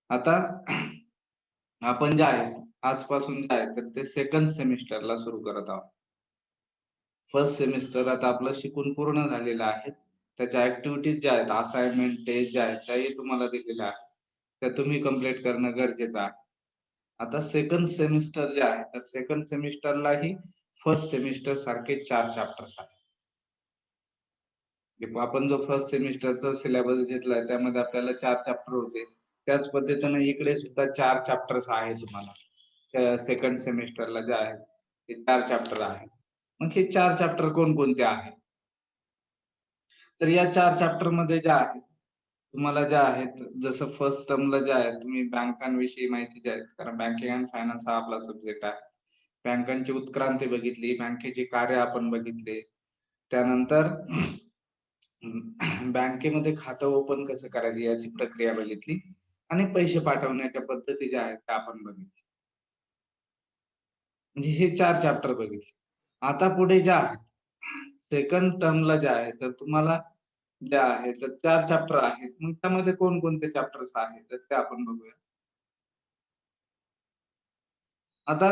आता आपण जे आहे आजपासून जे आहे तर ते सेकंड सेमिस्टरला सुरू करत आहोत. फर्स्ट सेमिस्टर आता आपलं शिकून पूर्ण झालेलं आहे. त्याच्या ऍक्टिव्हिटीज ज्या आहेत, असाइनमेंट, टेस्ट ज्या आहेत त्याही तुम्हाला दिलेल्या आहेत. त्या तुम्ही कंप्लीट करणं गरजेचं आहे. आता सेकंड सेमिस्टर जे आहे तर सेकंड सेमिस्टरलाही फर्स्ट सेमिस्टर सारखे 4 चॅप्टर्स आहेत. आपण जो फर्स्ट सेमिस्टरचा सिलेबस घेतलाय त्यामध्ये आपल्याला 4 चॅप्टर होते. त्याच पद्धतीने इकडे सुद्धा 4 चॅप्टर्स आहे तुम्हाला. सेकंड सेमिस्टरला जे आहे ते 4 चॅप्टर आहे. मग हे 4 चॅप्टर कोणकोणते आहेत? तर या 4 चॅप्टर मध्ये जे आहे तुम्हाला ज्या आहेत, जसं फर्स्ट टर्मला जे आहे तुम्ही बँकांविषयी माहिती द्या, कारण बँकिंग अँड फायनान्स हा आपला सब्जेक्ट आहे. बँकांची उत्क्रांती बघितली, बँकेचे कार्य आपण बघितले. त्यानंतर बँकेमध्ये खातं ओपन कसं करायचं याची प्रक्रिया बघितली आणि पैसे पाठवण्याच्या पद्धती ज्या आहेत त्या आपण बघितल्या. म्हणजे हे 4 चॅप्टर बघितले. आता पुढे ज्या आहेत सेकंड टर्मला जे आहे तर तुम्हाला जे आहे तर 4 चॅप्टर आहेत. मग त्यामध्ये कोणकोणते चॅप्टर्स आहेत तर ते आपण बघूया. आता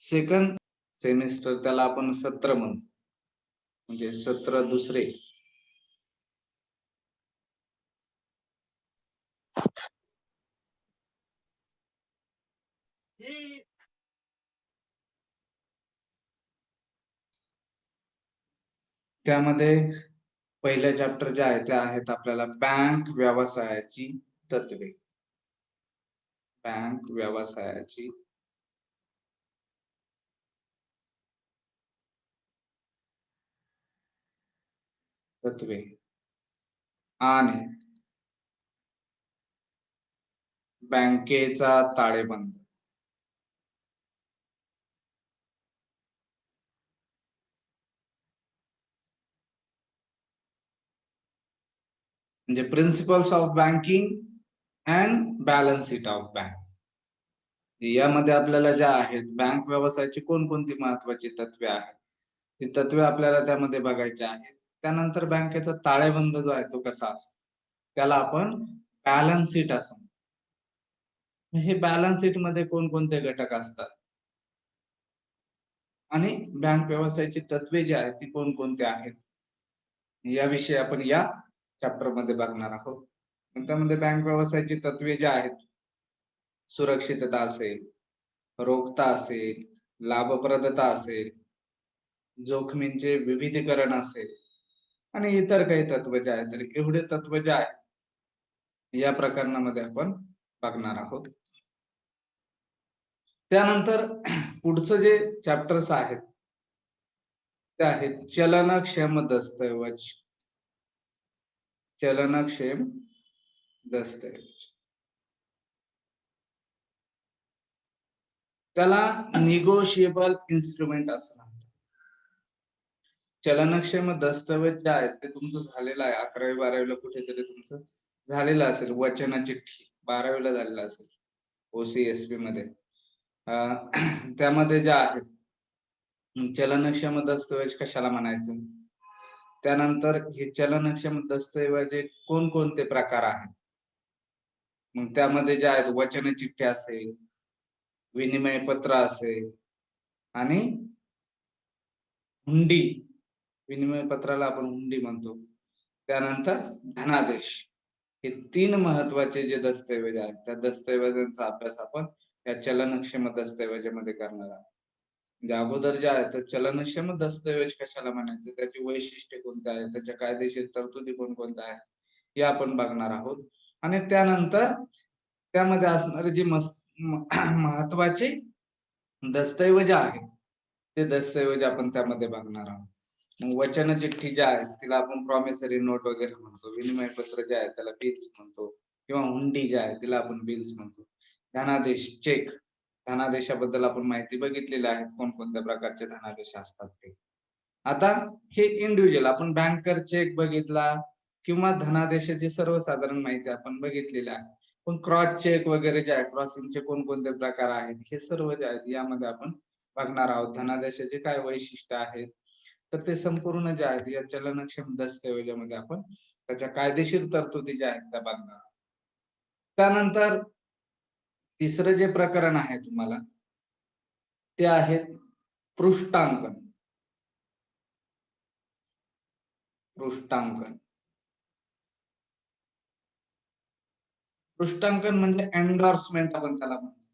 सेकंड सेमिस्टर त्याला आपण सत्र म्हणतो. म्हणजे सत्र दुसरे. त्यामध्ये पहिल्या चॅप्टर जे आहे ते आहेत आपल्याला बँक व्यवसायाची तत्वे. बँक व्यवसायाची तत्वे आणि बँकेचा ताळेबंद. म्हणजे principles of banking and balance sheet of bank. यामध्ये आपल्याला ज्या आहेत बँक व्यवसायाची कोणकोणती महत्वाची तत्वे आहेत ती तत्वे आपल्याला त्यामध्ये बघायची आहेत. त्यानंतर बँकेचा ताळेबंद जो आहे तो कसा असतो त्याला आपण बॅलन्स शीट असं म्हणतो. हे बॅलन्स शीट मध्ये कोणकोणते घटक असतात आणि बँक व्यवसायाची तत्वे जी आहेत ती कोणकोणती आहेत याविषयी आपण या चॅप्टर मध्ये बघणार आहोत. त्यामध्ये बँक व्यवसायाची तत्वे जी आहेत, सुरक्षितता असेल, रोखता असेल, लाभप्रदता असेल, जोखमींचे विविधीकरण असेल आणि इतर काही तत्व जे आहेत, तर एवढे तत्व जे आहेत या प्रकरणामध्ये आपण बघणार आहोत. त्यानंतर पुढचं जे चॅप्टर्स आहेत ते आहेत चलनक्षम दस्तऐवज. चलनक्षम दस्तऐवज त्याला निगोशिएबल इन्स्ट्रुमेंट असं म्हणतात. चलनक्षम दस्तऐवज जे आहेत ते तुमचं झालेलं आहे 11वी-12वीला कुठेतरी तुमचं झालेलं असेल. वचन चिठ्ठी 12वीला झालेलं असेल OCSP मध्ये. त्यामध्ये ज्या आहेत चलनक्षम दस्तऐवज कशाला म्हणायचं, त्यानंतर हे चलनक्षम दस्तऐवज कोणकोणते प्रकार आहेत. मग त्यामध्ये जे आहेत वचन चिठ्ठी असेल, विनिमय पत्र असेल आणि हुंडी. विनिमय पत्राला आपण हुंडी म्हणतो. त्यानंतर धनादेश. हे 3 महत्वाचे जे दस्तऐवज आहेत त्या दस्तऐवजांचा अभ्यास आपण या चलनक्षम दस्तऐवजामध्ये करणार आहोत. म्हणजे अगोदर जे आहे तर चलनक्षम दस्तऐवज कशाला म्हणायचं, त्याची वैशिष्ट्ये कोणती आहेत, त्याच्या कायदेशीर तरतुदी कोणकोणत्या आहेत हे आपण बघणार आहोत. आणि त्यानंतर त्यामध्ये असणारे जे महत्वाचे दस्तऐवज आहेत ते दस्तऐवज आपण त्यामध्ये बघणार आहोत. वचन चिठ्ठी ज्या आहेत तिला आपण प्रॉमिसरी नोट वगैरे म्हणतो. विनिमय पत्र जे आहे त्याला बिल्स म्हणतो किंवा हुंडी जे आहे तिला आपण बिल्स म्हणतो. धनादेश, चेक. धनादेशाबद्दल आपण माहिती बघितलेली आहे, कोणकोणत्या प्रकारचे धनादेश असतात ते. आता हे इंडिव्हिज्युअल आपण बँकर चेक बघितला किंवा धनादेशाची सर्वसाधारण माहिती आपण बघितलेली आहे. पण क्रॉस चेक वगैरे जे आहे, क्रॉसिंगचे कोणकोणते प्रकार आहेत हे सर्व जे आहेत यामध्ये आपण बघणार आहोत. धनादेशाचे काय वैशिष्ट्य आहेत तर ते संपूर्ण जे आहेत या चलनक्षम दस्तऐवजामध्ये आपण त्याच्या कायदेशीर तरतुदी ज्या आहेत त्या बघणार आहोत. त्यानंतर तिसरं जे प्रकरण आहे तुम्हाला ते आहेत पृष्ठांकन. पृष्ठांकन पृष्ठांकन म्हणजे एंडोर्समेंट आपण त्याला म्हणतो.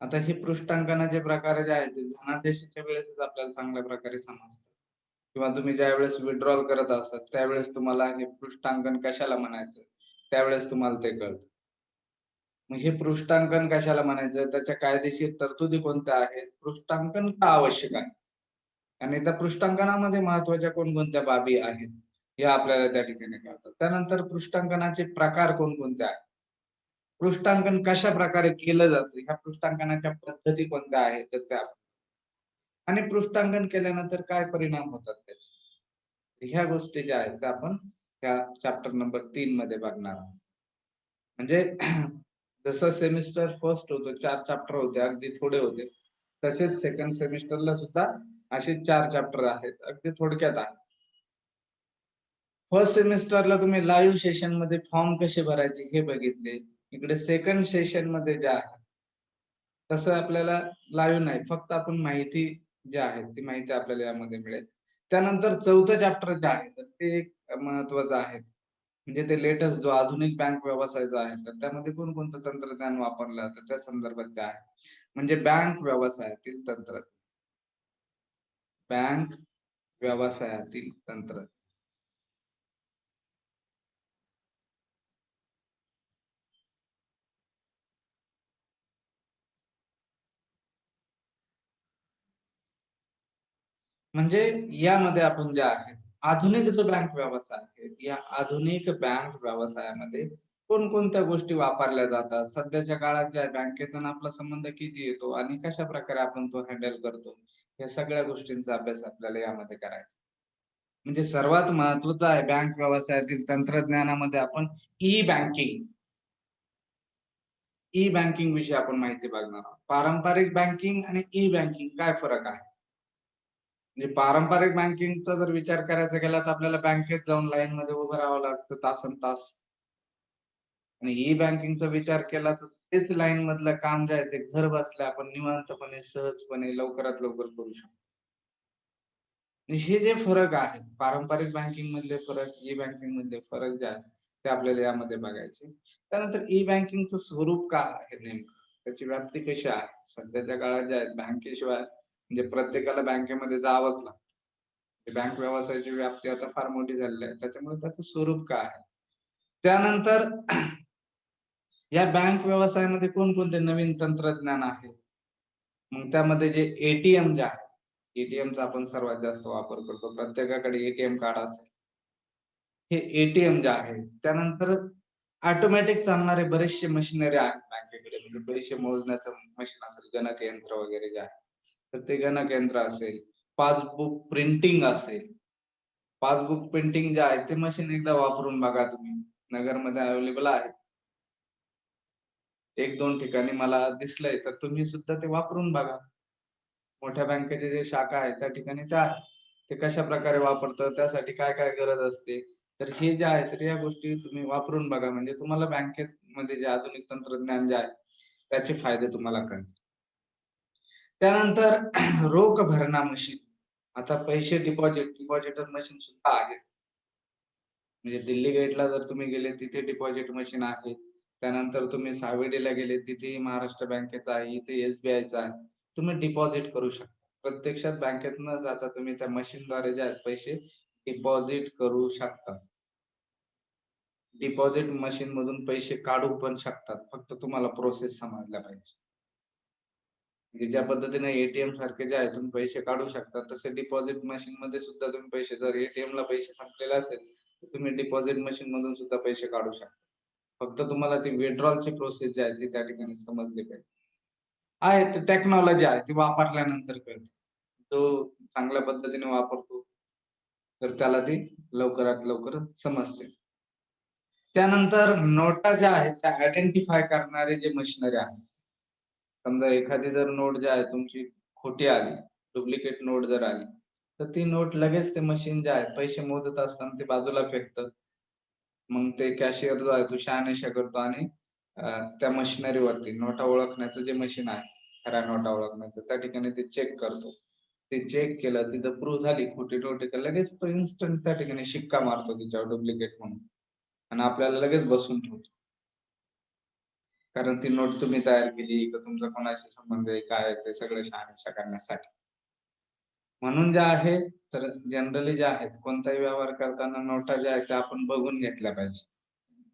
आता हे पृष्ठांकनाचे प्रकार जे आहेत ते धनादेशाच्या वेळेसच आपल्याला चांगल्या प्रकारे समजतात, किंवा तुम्ही ज्या वेळेस विड्रॉल करत असतात त्यावेळेस तुम्हाला हे पृष्ठांकन कशाला म्हणायचं त्यावेळेस तुम्हाला ते कळतं. मग हे पृष्ठांकन कशाला म्हणायचं, त्याच्या कायदेशीर तरतुदी कोणत्या आहेत, पृष्ठांकन का आवश्यक आहे आणि त्या पृष्ठांकनामध्ये महत्वाच्या कोणकोणत्या बाबी आहेत हे आपल्याला त्या ठिकाणी कळतात. त्यानंतर पृष्ठांकनाचे प्रकार कोणकोणते आहेत, पृष्ठांकन कशा प्रकारे केलं जातं, ह्या पृष्ठांकनाच्या पद्धती कोणत्या आहेत तर त्या, आणि पृष्ठांकन केल्यानंतर काय परिणाम होतात त्याचे, ह्या गोष्टी ज्या आहेत त्या आपण ह्या चॅप्टर नंबर 3 मध्ये बघणार आहोत. म्हणजे जसं सेमिस्टर फर्स्ट होतं 4 चॅप्टर होते, अगदी थोडे होते, तसेच सेकंड सेमिस्टरला सुद्धा असे 4 चॅप्टर आहेत, अगदी थोडक्यात आहे. फर्स्ट सेमिस्टरला तुम्ही लाईव्ह सेशन मध्ये फॉर्म कसे भरायचे हे बघितले. इकडे सेकंड सेशन मध्ये जे आहे तसं आपल्याला लाईव्ह नाही, फक्त आपण माहिती जी आहे ती माहिती आपल्याला यामध्ये मिळेल. त्यानंतर चौथं चॅप्टर जे आहे तर ते एक महत्वाचं आहे, म्हणजे ते लेटेस्ट जो आधुनिक बँक व्यवसाय जो आहे तर त्यामध्ये कोणकोणतं तंत्रज्ञान वापरलं जातं त्या संदर्भात ते आहे. म्हणजे बँक व्यवसायातील तंत्र, बँक व्यवसायातील तंत्र. म्हणजे यामध्ये आपण जे आहे आधुनिक जो बँक व्यवसाय आहे, या आधुनिक बँक व्यवसायामध्ये कोणकोणत्या गोष्टी वापरल्या जातात, सध्याच्या काळात ज्या बँकेचा आणि आपला संबंध किती येतो आणि कशा प्रकारे आपण तो हँडल करतो, या सगळ्या गोष्टींचा अभ्यास आपल्याला यामध्ये करायचा. म्हणजे सर्वात महत्वाचं आहे बँक व्यवसायातील तंत्रज्ञानामध्ये आपण ई बँकिंग, ई बँकिंग विषयी आपण माहिती बघणार आहोत. पारंपरिक बँकिंग आणि ई बँकिंग काय फरक आहे. म्हणजे पारंपरिक बँकिंगचा जर विचार करायचा गेला तर आपल्याला बँकेत जाऊन लाईन मध्ये उभं राहावं लागतं तासनतास, आणि ई बँकिंगचा विचार केला तर तेच लाईन मधलं काम जे आहे ते घर बसल्या आपण निवांतपणे सहजपणे लवकरात लवकर करू शकतो. हे जे फरक आहे पारंपरिक बँकिंग मधले फरक, ई बँकिंग मधले फरक जे आहे ते आपल्याला यामध्ये बघायचे. त्यानंतर ई बँकिंगचं स्वरूप काय आहे नेमकं, त्याची व्याप्ती कशी आहे, सध्याच्या काळात जे आहे बँकेशिवाय म्हणजे प्रत्येकाला बँकेमध्ये जावंच लागतं. बँक व्यवसायाची व्याप्ती आता फार मोठी झालेली आहे, त्याच्यामुळे त्याचं स्वरूप काय आहे. त्यानंतर या बँक व्यवसायामध्ये कोणकोणते नवीन तंत्रज्ञान आहे, मग त्यामध्ये जे एटीएम जे आहे, एटीएमचा आपण सर्वात जास्त वापर करतो, प्रत्येकाकडे एटीएम कार्ड असेल, हे एटीएम जे आहे. त्यानंतर ऑटोमॅटिक चालणारे बरेचसे मशिनरी आहेत बँकेकडे, म्हणजे पैसे मोजण्याचं मशीन असेल, गणक यंत्र वगैरे जे आहे तर ते गणक यंत्र असेल, पासबुक प्रिंटिंग असेल. पासबुक प्रिंटिंग जे आहे ते मशीन एकदा वापरून बघा तुम्ही, नगरमध्ये अवेलेबल आहे, एक दोन ठिकाणी मला दिसलंय, तर तुम्ही सुद्धा ते वापरून बघा. मोठ्या बँकेचे जे शाखा आहेत त्या ठिकाणी त्या ते कशा प्रकारे वापरतात, त्यासाठी काय काय गरज असते, तर हे जे आहे तर या गोष्टी तुम्ही वापरून बघा, म्हणजे तुम्हाला बँकेत मध्ये जे आधुनिक तंत्रज्ञान जे आहे त्याचे फायदे तुम्हाला कळतील. त्यानंतर रोख भरणा मशीन, आता पैसे डिपॉझिटर मशीन सुद्धा आहे. म्हणजे दिल्ली गेटला जर तुम्ही गेले तिथे डिपॉझिट मशीन आहे. त्यानंतर तुम्ही सावेडीला गेले तिथेही महाराष्ट्र बँकेचं आहे, इथे एसबीआयचं आहे. तुम्ही डिपॉझिट करू शकता. प्रत्यक्षात बँकेत न जाता तुम्ही त्या मशीनद्वारे जे आहेत पैसे डिपॉझिट करू शकता. डिपॉझिट मशीन मधून पैसे काढू पण शकतात. फक्त तुम्हाला प्रोसेस समजल्या पाहिजे. म्हणजे ज्या पद्धतीने एटीएम सारखे जे आहे तुम्ही पैसे काढू शकता, तसे डिपॉझिट मशीन मध्ये सुद्धा तुम्ही पैसे, जर एटीएम ला पैसे संपलेले असेल तर तुम्ही डिपॉझिट मशीन मधून सुद्धा पैसे काढू शकता. फक्त तुम्हाला ती विड्रॉलची प्रोसेस जी आहे ती त्या ठिकाणी समजली पाहिजे. आहे तर टेक्नॉलॉजी आहे ती वापरल्यानंतर कळते. जो चांगल्या पद्धतीने वापरतो तर त्याला ती लवकरात लवकर समजते. त्यानंतर नोटा ज्या आहेत त्या आयडेंटिफाय करणारे जे मशिनरी आहे, समजा एखादी जर नोट जी आहे तुमची खोटी आली, डुप्लिकेट नोट जर आली, तर ती नोट लगेच ते मशीन जे आहे पैसे मोजत असताना ते बाजूला फेकतं. मग ते कॅशियर जो आहे तो शहानिशा करतो आणि त्या मशिनरीवरती नोटा ओळखण्याचं जे मशीन आहे, खऱ्या नोटा ओळखण्याचं, त्या ठिकाणी ते चेक करतो. ते चेक केलं, तिथं प्रूव्ह झाली खोटी नोट का लगेच तो इन्स्टंट त्या ठिकाणी शिक्का मारतो तिच्यावर डुप्लिकेट म्हणून आणि आपल्याला लगेच बसून ठेवतो. कारण ती नोट तुम्ही तयार केली का तुमचा कोणाशी संबंध आहे, काय आहे ते सगळं शहानिशा करण्यासाठी. म्हणून जे आहे तर जनरली जे आहेत कोणताही व्यवहार करताना नोटा ज्या आहेत त्या आपण बघून घेतल्या पाहिजे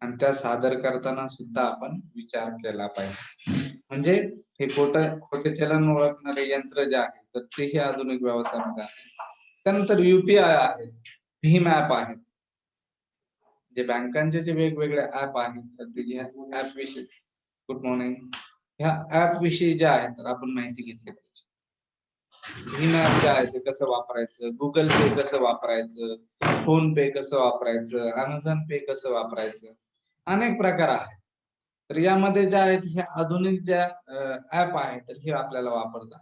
आणि त्या सादर करताना सुद्धा आपण विचार केला पाहिजे. म्हणजे हे खोटे चलन ओळखणारे यंत्र जे आहे तर तेही आधुनिक व्यवसायामध्ये आहे. त्यानंतर युपीआय आहे, भीम ऍप आहे. जे बँकांचे जे वेगवेगळे ऍप आहेत तर ते ऍप विषयी गुड मॉर्निंग ह्या ऍप विषयी जे आहे तर आपण माहिती घेतली पाहिजे. भीम ऍप जे आहे ते कसं वापरायचं, गुगल पे कसं वापरायचं, फोन पे कसं वापरायचं, अमेझॉन पे कसं वापरायचं, अनेक प्रकार आहेत. तर यामध्ये ज्या आहेत ह्या आधुनिक ज्या ऍप आहेत तर हे आपल्याला वापरतात.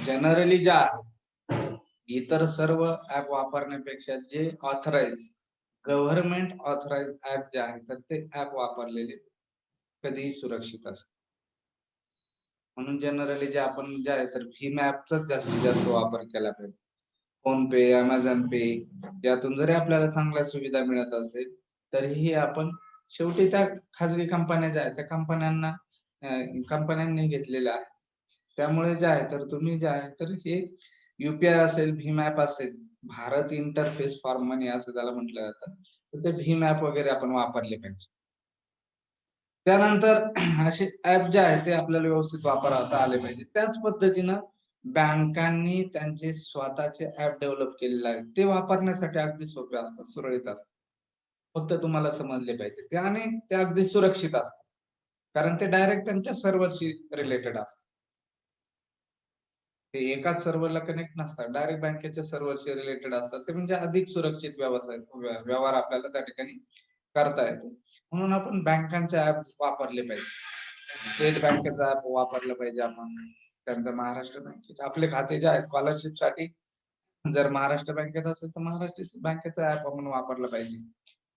जनरली ज्या आहेत इतर सर्व ऍप वापरण्यापेक्षा जे ऑथराइज गव्हर्नमेंट ऑथराइज ऍप जे आहे तर ते ऍप वापरलेले कधीही सुरक्षित असतात. म्हणून जनरली जे आपण जे आहे तर भीम ऍपचाच जास्तीत जास्त वापर केला पाहिजे. फोन पे, अमेझॉन पे यातून जरी आपल्याला चांगल्या सुविधा मिळत असेल तरीही आपण शेवटी त्या खाजगी कंपन्या ज्या आहेत त्या कंपन्यांनी घेतलेल्या आहे. त्यामुळे जे आहे तर तुम्ही जे आहे तर हे युपीआय असेल, भीम ऍप असेल, भारत इंटरफेस फॉर मनी असं त्याला म्हटलं जातं. तर ते भीम ऍप वगैरे आपण वापरले पाहिजे. त्यानंतर असे ऍप जे आहेत ते आपल्याला व्यवस्थित वापरता आले पाहिजे. त्याच पद्धतीनं बँकांनी त्यांचे स्वतःचे ऍप डेव्हलप केलेले आहेत. ते वापरण्यासाठी अगदी सोपे असतात, सुरळीत असतात. फक्त तुम्हाला समजले पाहिजे ते आणि ते अगदी सुरक्षित असतात. कारण ते डायरेक्ट त्यांच्या सर्व्हरशी रिलेटेड असतात. ते एकाच सर्व्हरला कनेक्ट नसतात. डायरेक्ट बँकेच्या सर्व्हरशी रिलेटेड असतात. ते म्हणजे अधिक सुरक्षित व्यवहार आपल्याला त्या ठिकाणी करता येतो. म्हणून आपण बँकांचे ऍप वापरले पाहिजे. स्टेट बँकेचा ऍप वापरलं पाहिजे आपण. त्यानंतर महाराष्ट्र बँकेचे आपले खाते जे आहेत स्कॉलरशिपसाठी जर महाराष्ट्र बँकेत असेल तर महाराष्ट्र बँकेचा ऍप आपण वापरला पाहिजे.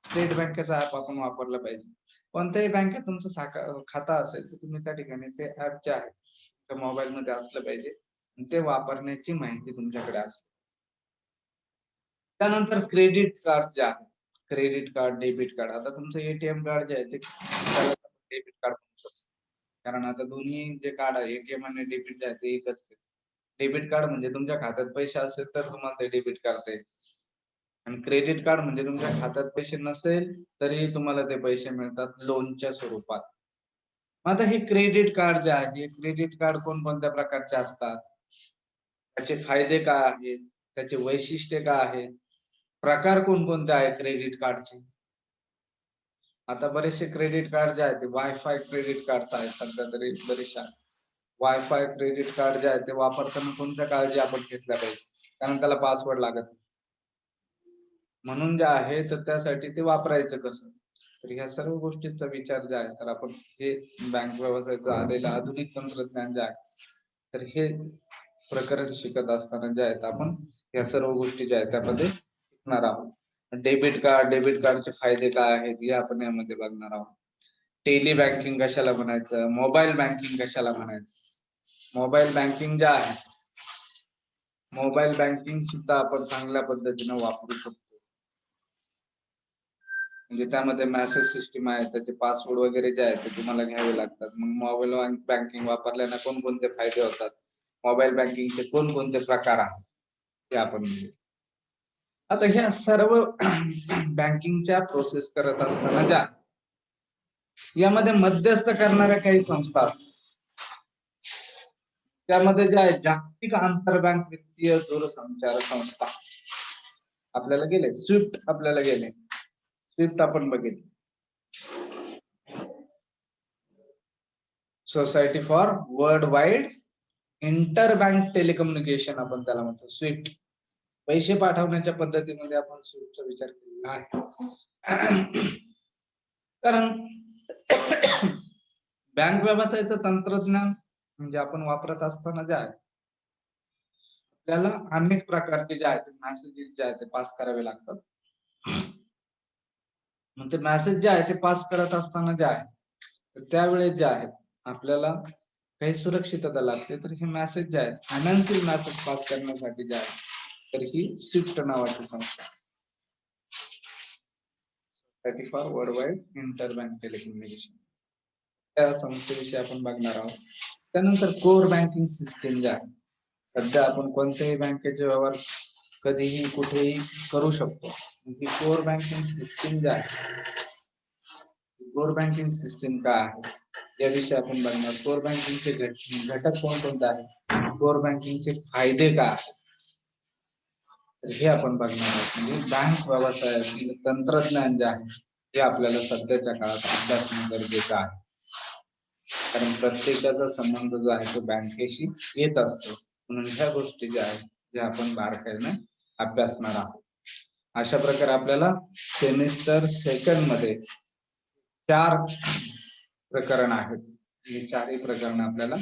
स्टेट बँकेचा ऍप आपण वापरला पाहिजे. कोणत्याही बँकेत तुमचं खातं असेल तर तुम्ही त्या ठिकाणी ते ऍप जे आहे त्या मोबाईल मध्ये असलं पाहिजे. ते वापरण्याची माहिती तुमच्याकडे असते. त्यानंतर क्रेडिट कार्ड जे आहे, क्रेडिट कार्ड, डेबिट कार्ड. आता तुमचं एटीएम कार्ड जे आहे ते डेबिट कार्ड म्हणू शकतो. कारण आता दोन्ही जे कार्ड आहे एटीएम आणि डेबिट जे आहे ते एकच आहे. डेबिट कार्ड म्हणजे तुमच्या खात्यात पैसे असेल तर तुम्हाला ते डेबिट करता येईल. आणि क्रेडिट कार्ड म्हणजे तुमच्या खात्यात पैसे नसेल तरीही तुम्हाला ते पैसे मिळतात लोनच्या स्वरूपात. आता हे क्रेडिट कार्ड जे आहे, क्रेडिट कार्ड कोणकोणत्या प्रकारचे असतात? त्याचे फायदे काय आहेत? त्याचे वैशिष्ट्य काय आहेत? प्रकार कोणकोणते आहेत क्रेडिट कार्डचे? आता बरेचसे क्रेडिट कार्ड जे आहेत ते वायफाय क्रेडिट कार्ड आहेत सध्या तरी बरेचशे आहेत. वायफाय क्रेडिट कार्ड जे आहे ते वापरताना कोणत्या काळजी आपण घेतल्या पाहिजे? कारण त्याला पासवर्ड लागत नाही. म्हणून जे आहे तर त्यासाठी ते वापरायचं कसं? तर ह्या सर्व गोष्टींचा विचार जे आहे तर आपण हे बँक व्यवसायाचं आलेलं आधुनिक तंत्रज्ञान जे आहे तर हे प्रकरण शिकत असताना जे आहेत आपण या सर्व गोष्टी ज्या आहेत त्यामध्ये शिकणार आहोत. डेबिट कार्डचे फायदे काय आहेत हे आपण यामध्ये बघणार आहोत. टेली बँकिंग कशाला म्हणायचं, मोबाईल बँकिंग कशाला म्हणायचं. मोबाईल बँकिंग जे आहे मोबाईल बँकिंग सुद्धा आपण चांगल्या पद्धतीने वापरू शकतो. म्हणजे त्यामध्ये मेसेज सिस्टीम आहे, त्याचे पासवर्ड वगैरे जे आहेत ते तुम्हाला घ्यावे लागतात. मग मोबाईल बँकिंग वापरल्याने कोणकोणते फायदे होतात, मोबाईल बँकिंगचे कोणकोणते प्रकार आहेत ते आपण बघू. आता ह्या सर्व बँकिंगच्या प्रोसेस करत असताना ज्या यामध्ये मध्यस्थ करणाऱ्या काही संस्था असतात. त्यामध्ये ज्या आहेत जागतिक आंतरबँक वित्तीय दूरसंचार संस्था आपल्याला गेले, स्विफ्ट आपल्याला गेले, स्विफ्ट आपण बघितले. Society for world wide inter bank telecommunication आपण त्याला म्हणतो स्विफ्ट. पैसे पाठवण्याच्या पद्धतीमध्ये आपण स्विफ्टचा विचार केलेला आहे. कारण बँक व्यवसायाचं तंत्रज्ञान म्हणजे आपण वापरत असताना जे आहे आपल्याला अनेक प्रकारचे जे आहेत मेसेजेस जे आहेत ते पास करावे लागतात. मग ते मेसेज जे आहे ते पास करत असताना जे आहे तर त्यावेळेस जे आहे आपल्याला काही सुरक्षितता लागते. तर हे मेसेज जे आहेत फायनान्शियल मेसेज पास करण्यासाठी जे आहे तर ही स्विफ्ट नावाची संस्था for world wide interbank telecommunication त्या संस्थेविषयी आपण बघणार आहोत. त्यानंतर कोर बँकिंग सिस्टीम जे आहे सध्या आपण कोणत्याही बँकेचे व्यवहार कधीही कुठेही करू शकतो. ही कोर बँकिंग सिस्टीम जी आहे कोर बँकिंग सिस्टीम काय आहे याविषयी आपण बघणार. कोर बँकिंगचे घटक कोणकोणते आहेत, कोर बँकिंगचे फायदे काय आहेत तर हे आपण बघणार आहोत. म्हणजे बँक व्यवसायातील तंत्रज्ञान जे आहे ते आपल्याला सध्याच्या काळात अभ्यासणं गरजेचं आहे. कारण प्रत्येकाचा संबंध जो आहे तो बँकेशी येत असतो. म्हणून ह्या गोष्टी ज्या आहेत ज्या आपण बारकाईने अभ्यासणार आहोत. अशा प्रकारे आपल्याला सेमिस्टर सेकंड मध्ये 4 प्रकरण आहेत. हे चारही प्रकरण आपल्याला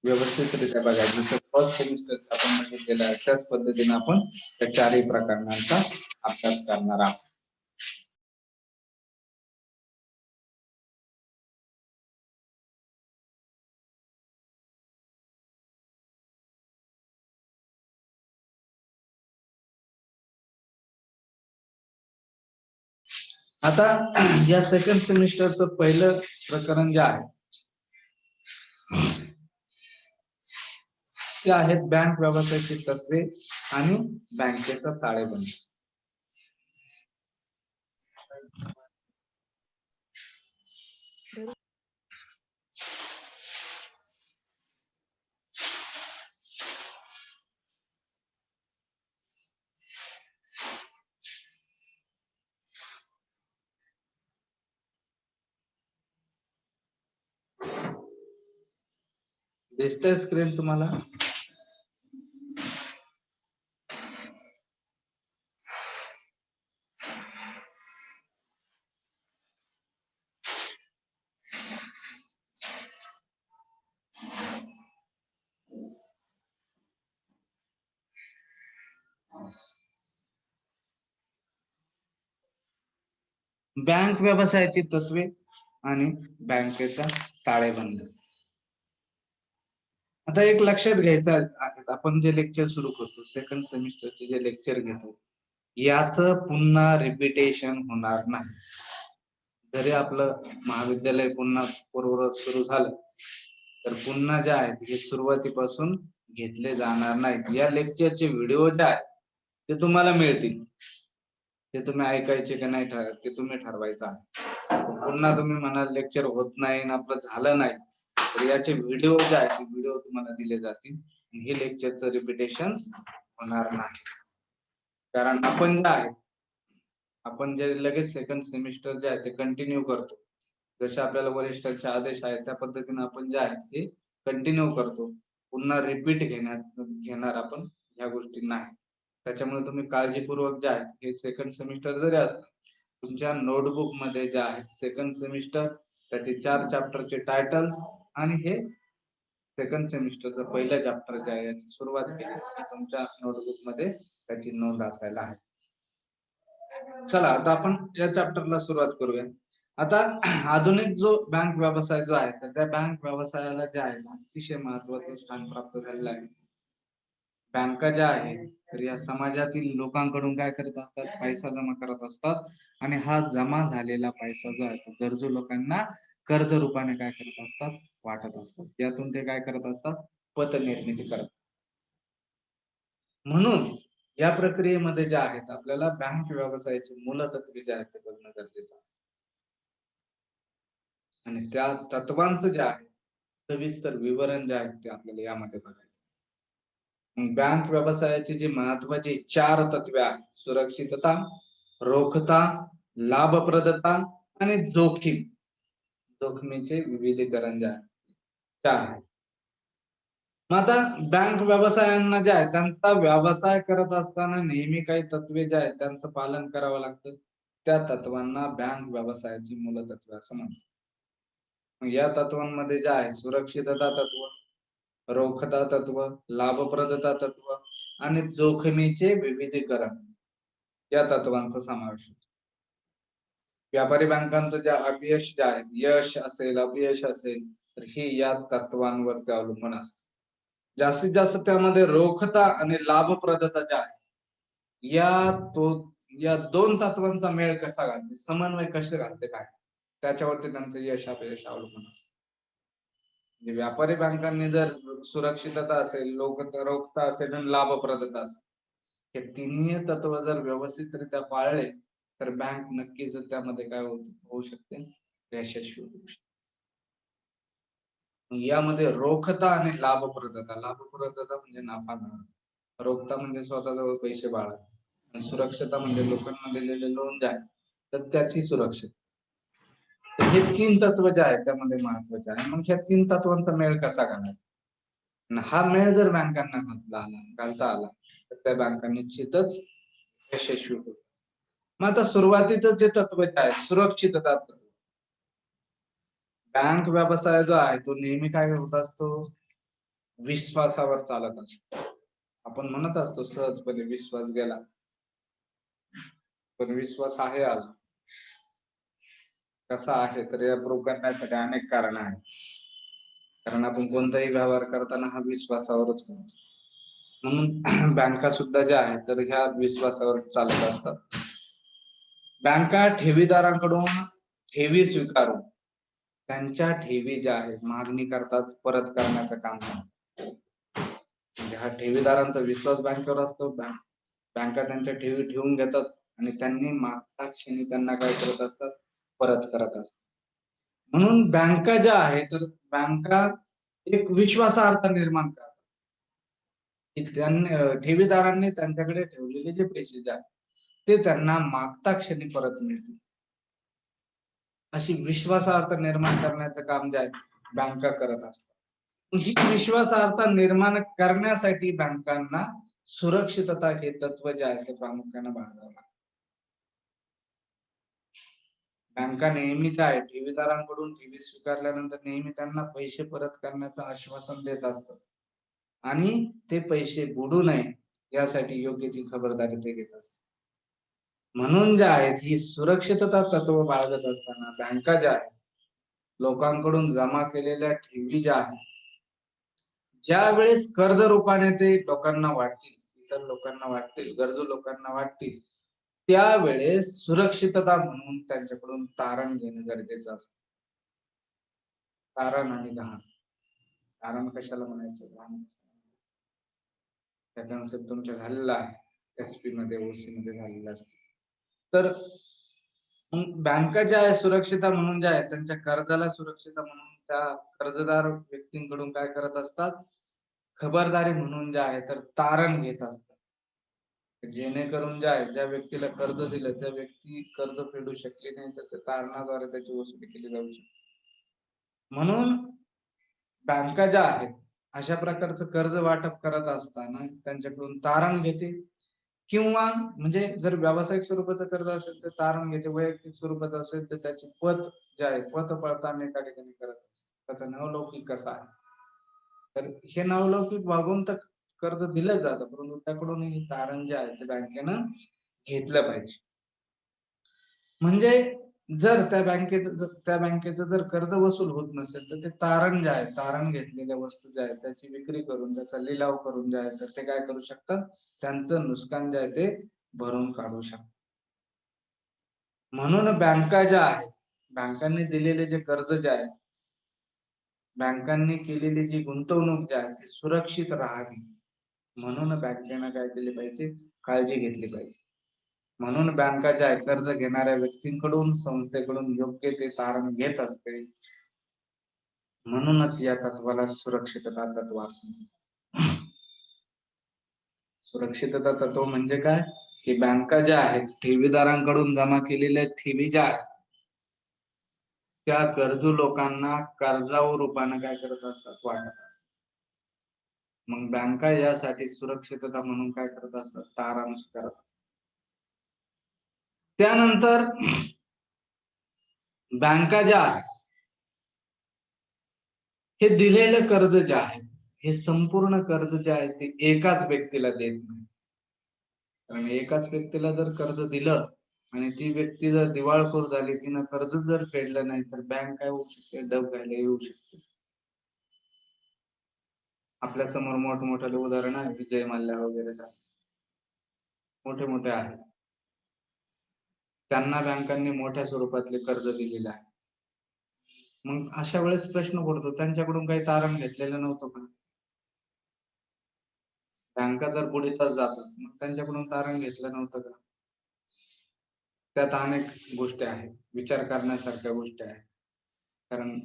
व्यवस्थितरित्या बघायचं. जसं फर्स्ट सेमिस्टर आपण बघितलेलं आहे त्याच पद्धतीने आपण त्या चारही प्रकरणांचा अभ्यास करणार आहोत. आता या सेकंड सेमिस्टरचं पहिलं प्रकरण जे आहे ते आहेत बँक व्यवसायाची तत्वे आणि बँकेचा ताळेबंद. दिसतंय स्क्रीन तुम्हाला? बँक व्यवसायाची तत्वे आणि बँकेचा ताळेबंद. आता एक लक्षात घ्यायचं आहे, आपण जे लेक्चर सुरू करतो सेकंड सेमिस्टरचे जे लेक्चर घेतो याच पुन्हा रिपिटेशन होणार नाही. जरी आपलं महाविद्यालय पुन्हा पूर्ववत सुरू झालं तर पुन्हा जे आहेत हे सुरुवातीपासून घेतले जाणार नाहीत. या लेक्चरचे व्हिडिओ जे आहेत ते तुम्हाला मिळतील. ते तुम्ही ऐकायचे की नाही ते तुम्ही ठरवायचं आहे. पुन्हा तुम्ही म्हणाल लेक्चर होत नाही आणि आपलं झालं नाही तर याचे व्हिडिओ जे आहेत व्हिडिओ तुम्हाला दिले जातील. हे लेक्चरचं रिपिटेशन होणार नाही. कारण आपण जे आहे आपण जे लगेच सेकंड सेमिस्टर जे आहे ते कंटिन्यू करतो. जसे आपल्याला वरिष्ठांचे आदेश आहेत त्या पद्धतीने आपण जे आहेत ते कंटिन्यू करतो. पुन्हा रिपीट घेणार आपण ह्या गोष्टी नाही. त्याच्यामुळे तुम्ही काळजीपूर्वक जे आहे हे सेकंड सेमिस्टर जरी असलं तुमच्या नोटबुक मध्ये जे आहे सेकंड सेमिस्टर त्याचे 4 चॅप्टरचे टायटल्स आणि हे सेकंड सेमिस्टरचं पहिलं चॅप्टर जे आहे याची सुरुवात केली तुमच्या नोटबुक मध्ये त्याची नोंद असायला आहे. चला आता आपण या चॅप्टरला सुरुवात करूया. आता आधुनिक जो बँक व्यवसाय जो आहे तर त्या बँक व्यवसायाला जे आहे अतिशय महत्वाचं स्थान प्राप्त झालेलं आहे. बँका ज्या आहेत तर या समाजातील लोकांकडून काय करत असतात, पैसा जमा करत असतात आणि हा जमा झालेला पैसा जो आहे तो गरजू लोकांना कर्ज रूपाने काय करत असतात, वाटत असतात. यातून ते काय करत असतात, पतनिर्मिती करत. म्हणून या प्रक्रियेमध्ये जे आहेत आपल्याला बँक व्यवसायाची मूलतत्वे जे आहेत ते बघणं गरजेचं आहे. आणि त्या तत्वांचं जे आहे सविस्तर विवरण जे आहे ते आपल्याला यामध्ये बघायचं. बँक व्यवसायाची जी महत्वाची 4 तत्वे आहेत, सुरक्षितता, रोखता, लाभप्रदता आणि जोखीम. जोखमीचे विविधीकरण जे आहे 4 आहे. मग आता बँक व्यवसायांना जे आहे त्यांचा व्यवसाय करत असताना नेहमी काही तत्वे जे आहेत त्यांचं पालन करावं लागतं. त्या तत्वांना बँक व्यवसायाची मूलतत्वे असं म्हणतात. मग या तत्वांमध्ये जे आहे सुरक्षितता तत्व, रोखता तत्व, लाभप्रदता तत्व आणि जोखमीचे विविधीकरण या तत्वांचा समावेश होतो. व्यापारी बँकांचं जे अपयश जे आहे, यश असेल अपयश असेल, तर हे या तत्वांवरती अवलंबून असतं. जास्तीत जास्त त्यामध्ये रोखता आणि लाभप्रदता ज्या आहे, या तो या दोन तत्वांचा मेळ कसा घालते, समन्वय कसे घालते बँक, त्याच्यावरती त्यांचं यश अपयश अवलंबून असतं. म्हणजे व्यापारी बँकांनी जर सुरक्षितता असेल, रोखता असेल आणि लाभप्रदता असेल, हे तिन्ही तत्व जर व्यवस्थितरित्या पाळले, तर बँक नक्कीच त्यामध्ये काय होऊ शकते, यशस्वी होऊ शकते. यामध्ये रोखता आणि लाभप्रदता म्हणजे नफा मिळवणे, रोखता म्हणजे स्वतःजवळ पैसे बाळगणे, आणि सुरक्षता म्हणजे लोकांना दिलेले लोन जे आहे तर त्याची सुरक्षित. तर हे तीन तत्व जे आहेत त्यामध्ये महत्वाचे आहे. मग ह्या तीन तत्वांचा मेळ कसा घालायचा, आणि हा मेळ जर बँकांना घालता आला तर त्या बँका निश्चितच यशस्वी होतात. मग आता सुरुवातीचं जे तत्व जे आहे, सुरक्षितता तत्व. बँक व्यवसाय जो आहे तो नेहमी काय होत असतो, विश्वासावर चालत असतो. आपण म्हणत असतो सहजपणे विश्वास गेला, पण विश्वास आहे अजून. कसा आहे तर या प्रूव्ह करण्यासाठी अनेक कारण आहेत. कारण आपण कोणताही व्यवहार करताना हा विश्वासावरच करतो. म्हणून बँका सुद्धा ज्या आहेत तर ह्या विश्वासावर चालत असतात. बँका ठेवीदारांकडून ठेवी स्वीकारून त्यांच्या ठेवी ज्या आहेत मागणी करताच परत करण्याचं काम करतात. म्हणजे हा ठेवीदारांचा विश्वास बँकेवर असतो. बँका त्यांच्या ठेवी ठेवून घेतात आणि त्यांनी मागच्या क्षणी त्यांना काय करत असतात, परत करत असतात. म्हणून बँका ज्या आहेत तर बँका एक विश्वासार्हता निर्माण करतात, की ठेवीदारांनी त्यांच्याकडे ठेवलेले जे पैसे जे आहेत ते त्यांना मागता क्षणी परत मिळतील, अशी विश्वासार्हता निर्माण करण्याचं काम जे आहे बँका करत असतात. ही विश्वासार्हता निर्माण करण्यासाठी बँकांना सुरक्षितता हे तत्व जे आहे ते प्रामुख्याने बाळगावं लागतं. बँका नेहमी काय ठेवीदारांकडून ठेवी स्वीकारल्यानंतर नेहमी त्यांना पैसे परत करण्याचं आश्वासन देत असतात, आणि ते पैसे बुडू नये यासाठी योग्य ती खबरदारी ते घेत असतात. म्हणून ज्या आहेत ही सुरक्षितता तत्व बाळगत असताना बँका ज्या आहेत लोकांकडून जमा केलेल्या ठेवी ज्या आहेत, ज्या वेळेस कर्ज रूपाने ते लोकांना वाटतील, इतर लोकांना वाटतील, गरजू लोकांना वाटतील, त्यावेळेस सुरक्षितता म्हणून त्यांच्याकडून तारण घेणं गरजेचं असतं. तारण आणि गहाण. तारण कशाला म्हणायचं, गहाण त्या कन्सेप्ट तुमच्या झालेला आहे SP मध्ये, OC मध्ये झालेला असतो. तर बँका ज्या आहे सुरक्षितता म्हणून ज्या आहेत त्यांच्या कर्जाला सुरक्षितता म्हणून त्या कर्जदार व्यक्तींकडून काय करत असतात, खबरदारी म्हणून जे आहे तर तारण घेत असतात, जेणेकरून जे आहे ज्या व्यक्तीला कर्ज दिलं त्या व्यक्ती कर्ज फेडू शकली नाही तर तारणाद्वारे त्याची वसुली केली जाऊ शकते. म्हणून बँका ज्या आहेत अशा प्रकारचं कर्ज वाटप करत असताना त्यांच्याकडून तारण घेते, किंवा म्हणजे जर व्यावसायिक स्वरूपाचं कर्ज असेल तर तारण घेते, वैयक्तिक स्वरूपात असेल तर त्याची पत जे आहे पत पडताळणी त्या ठिकाणी करत असते. त्याचा नावलौकिक कसा आहे, तर हे नावलौकिक वागून तर कर्ज दिलं जातं, परंतु त्याकडून हे तारण जे आहे ते बँकेनं घेतलं पाहिजे. म्हणजे जर त्या बँकेचं जर कर्ज वसूल होत नसेल तर ते तारण जे आहे, तारण घेतलेल्या वस्तू ज्या आहेत त्याची विक्री करून त्याचा लिलाव करून जे आहे तर ते काय करू शकतात, त्यांचं नुकसान जे आहे ते भरून काढू शकतात. म्हणून बँका ज्या आहेत, बँकांनी दिलेले जे कर्ज जे आहे, बँकांनी केलेली जी गुंतवणूक जी आहे ती सुरक्षित राहावी म्हणून बँकेनं काय केले पाहिजे, काळजी घेतली पाहिजे. म्हणून बँका ज्या आहे कर्ज घेणाऱ्या व्यक्तींकडून संस्थेकडून योग्य ते तारण घेत असते. म्हणूनच या तत्वाला सुरक्षितता तत्व असते. सुरक्षितता तत्व म्हणजे काय, की बँका ज्या आहेत ठेवीदारांकडून जमा केलेल्या ठेवी ज्या आहेत त्या गरजू लोकांना कर्जाऊ रूपाने काय करत असतात, वाटत असतात. मग बँका यासाठी सुरक्षितता म्हणून काय करत असतात, तारण करत असतात. त्यानंतर बँका ज्या आहेत हे दिलेलं कर्ज जे आहे हे संपूर्ण कर्ज जे आहे ते एकाच व्यक्तीला देत नाही. कारण एकाच व्यक्तीला जर कर्ज दिलं आणि ती व्यक्ती जर दिवाळखोर झाली, तिनं कर्ज जर फेडलं नाही, तर बँक काय होऊ शकते, डबघाईला येऊ शकते. आपल्या समोर मोठमोठाले उदाहरण आहे, विजय मल्ल्या वगैरे मोठे मोठे आहेत. त्यांना बँकांनी मोठ्या स्वरूपातले कर्ज दिलेले आहे. मग अशा वेळेस प्रश्न पडतो, त्यांच्याकडून काही तारण घेतलेलं नव्हतं का? बँका जर बुडीतच जातात, मग त्यांच्याकडून तारण घेतलं नव्हतं का? त्यात अनेक गोष्टी आहेत, विचार करण्यासारख्या गोष्टी आहेत. कारण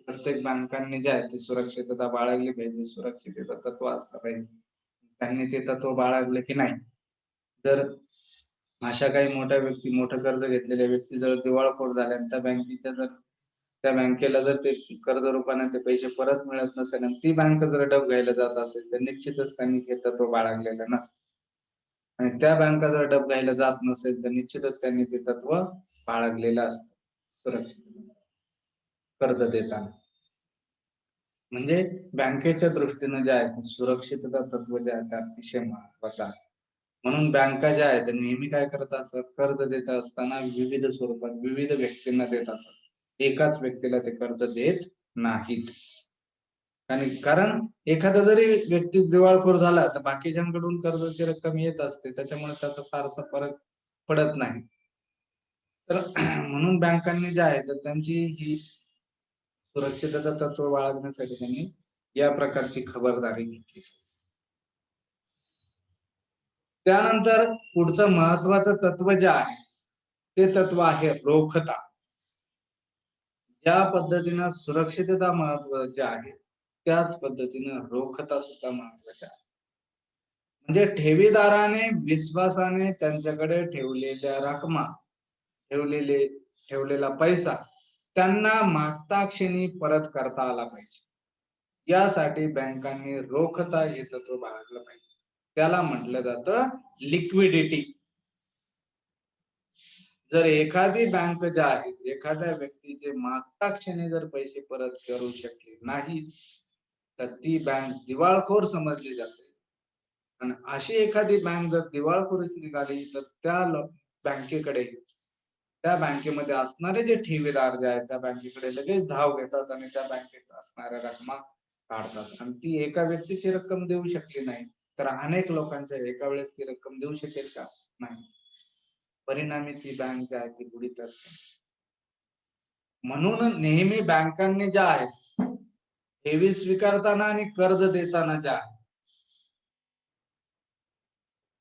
प्रत्येक बँकांनी जे आहे ते सुरक्षितता बाळगली पाहिजे, सुरक्षितता तत्व असलं पाहिजे. त्यांनी ते तत्व बाळगले की नाही? जर अशा काही मोठ्या व्यक्ती, मोठं कर्ज घेतलेल्या व्यक्ती जर दिवाळखोर झाल्या आणि त्या बँकेला जर ते कर्ज रूपाने ते पैसे परत मिळत नसेल आणि ती बँक जर डबघाईला जात असेल, तर निश्चितच त्यांनी हे तत्व बाळगलेलं नसतं. आणि त्या बँका जर डबघाईला जात नसेल, तर निश्चितच त्यांनी ते तत्व बाळगलेलं असतं सुरक्षित कर्ज देताना. म्हणजे बँकेच्या दृष्टीने जे आहे ते सुरक्षितता तत्व जे आहे ते अतिशय महत्वाचं आहे. म्हणून बँका ज्या आहेत नेहमी काय करत असतात, कर्ज देत असताना विविध स्वरूपात विविध व्यक्तींना देत असतात. एकाच व्यक्तीला ते कर्ज देत नाहीत. आणि कारण एखादा जरी व्यक्ती दिवाळखोर झाला, तर बाकीच्यांकडून कर्जाची रक्कम येत असते, त्याच्यामुळे त्याचा फारसा फरक पडत नाही. तर म्हणून बँकांनी जे आहे तर त्यांची ही सुरक्षितता तत्व बाळगण्यासाठी त्यांनी या प्रकारची खबरदारी घेतली. त्यानंतर पुढचं महत्वाचं तत्व जे आहे ते तत्व आहे रोखता. ज्या पद्धतीनं सुरक्षितता महत्वाची आहे, त्याच पद्धतीनं रोखता सुद्धा महत्वाची आहे. म्हणजे ठेवीदाराने विश्वासाने त्यांच्याकडे ठेवलेल्या रकमा, ठेवलेला पैसा त्यांना मागता क्षणी परत करता आला पाहिजे. यासाठी बँकांनी रोखता हे तत्व बाळगलं पाहिजे. त्याला म्हटलं जातं लिक्विडिटी. जर एखादी बँक ज्या आहे, एखाद्या व्यक्तीचे मागता क्षणी जर पैसे परत करू शकले नाही, तर ती बँक दिवाळखोर समजली जाते. आणि अशी एखादी बँक जर दिवाळखोरीस निघाली, तर बँकेकडे, त्या बँकेमध्ये असणारे जे ठेवीदार जे आहेत, त्या बँकेकडे लगेच धाव घेतात आणि त्या बँकेत असणाऱ्या रकमा काढतात. आणि ती एका व्यक्तीची रक्कम देऊ शकली नाही, तर अनेक लोकांच्या एका वेळेस ती रक्कम देऊ शकेल का? नाही. परिणामी ती बँक जी आहे ती बुडीत असते. म्हणून नेहमी बँकांनी ज्या आहेत ठेवी स्वीकारताना आणि कर्ज देताना ज्या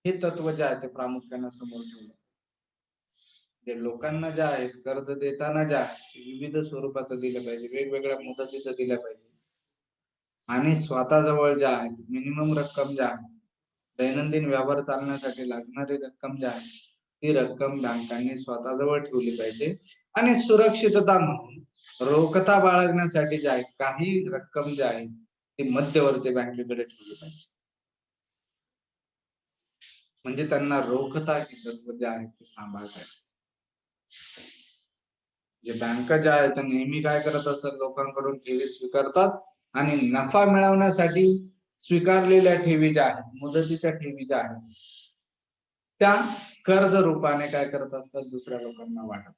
हे तत्व जे आहे ते प्रामुख्याने समोर ठेवलं. जे लोकांना जे आहेत कर्ज देताना ज्या विविध स्वरूपाचं दिलं पाहिजे, वेगवेगळ्या मुदतीचं दिलं पाहिजे. आणि स्वतःजवळ ज्या आहेत मिनिमम रक्कम ज्या आहे, दैनंदिन व्यवहार चालण्यासाठी लागणारी रक्कम जी आहे, ती रक्कम बँकांनी स्वतःजवळ ठेवली पाहिजे. आणि सुरक्षितता म्हणून रोखता बाळगण्यासाठी जे आहे काही रक्कम जी आहे ती मध्यवर्ती बँकेकडे ठेवली पाहिजे. म्हणजे त्यांना रोखता हे तत्व जे आहे ते सांभाळता येईल. जे बँका ज्या आहेत त्या नेहमी काय करत असतात, लोकांकडून ठेवी स्वीकारतात आणि नफा मिळवण्यासाठी स्वीकारलेल्या ठेवी ज्या आहेत, मुदतीच्या ठेवी ज्या आहेत, त्या कर्ज रूपाने काय करत असतात, दुसऱ्या लोकांना वाटत.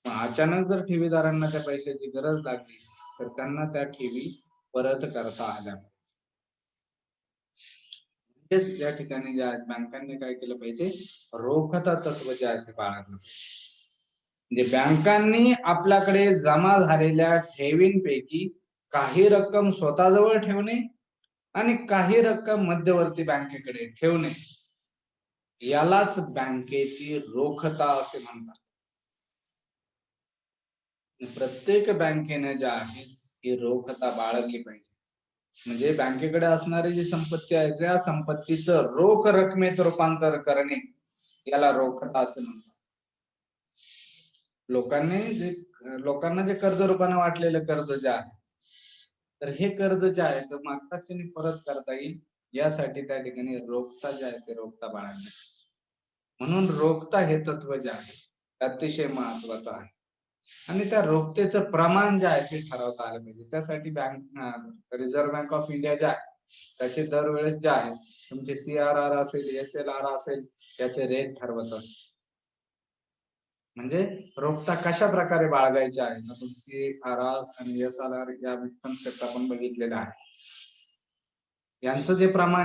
अचानक जर ठेवीदारांना त्या पैशाची गरज लागली, तर त्यांना त्या ठेवी परत करता आल्या. म्हणजेच या ठिकाणी ज्या बँकांनी काय केलं पाहिजे, रोखता तत्व जे आहे ते बाळगलं. म्हणजे बँकांनी आपल्याकडे जमा झालेल्या ठेवींपैकी काही रक्कम स्वतःजवळ ठेवणे आणि काही रक्कम मध्यवर्ती बँकेकडे ठेवणे, यालाच बँकेची रोखता असे म्हणतात. प्रत्येक बँकेने ज्या आहे ही रोखता बाळगली पाहिजे. म्हणजे बँकेकडे असणारी जी संपत्ती आहे त्या संपत्तीचं रोख रकमेत रूपांतर करणे, याला रोखता असे म्हणतात. लोकांना जे कर्ज रूपाने वाटलेलं कर्ज जे आहे, तर हे कर्ज जे आहे तर मागता क्षणी परत करता येईल, यासाठी त्या ठिकाणी रोखता जे आहे ते रोखता बाळगणे. म्हणून रोखता हे तत्व जे आहे अतिशय महत्वाचं आहे. आणि त्या रोखतेचं प्रमाण जे आहे ते ठरवता आलं पाहिजे. त्यासाठी रिझर्व्ह बँक ऑफ इंडिया जे आहे त्याचे दरवेळेस जे आहे तुमचे CRR असेल, SLR असेल, त्याचे रेट ठरवत असते. म्हणजे रोखता कशा प्रकारे बाळगायचे आहे. आपण CRR आणि SRR या कन्सेप्ट आपण बघितलेला आहे. यांचं जे प्रमाण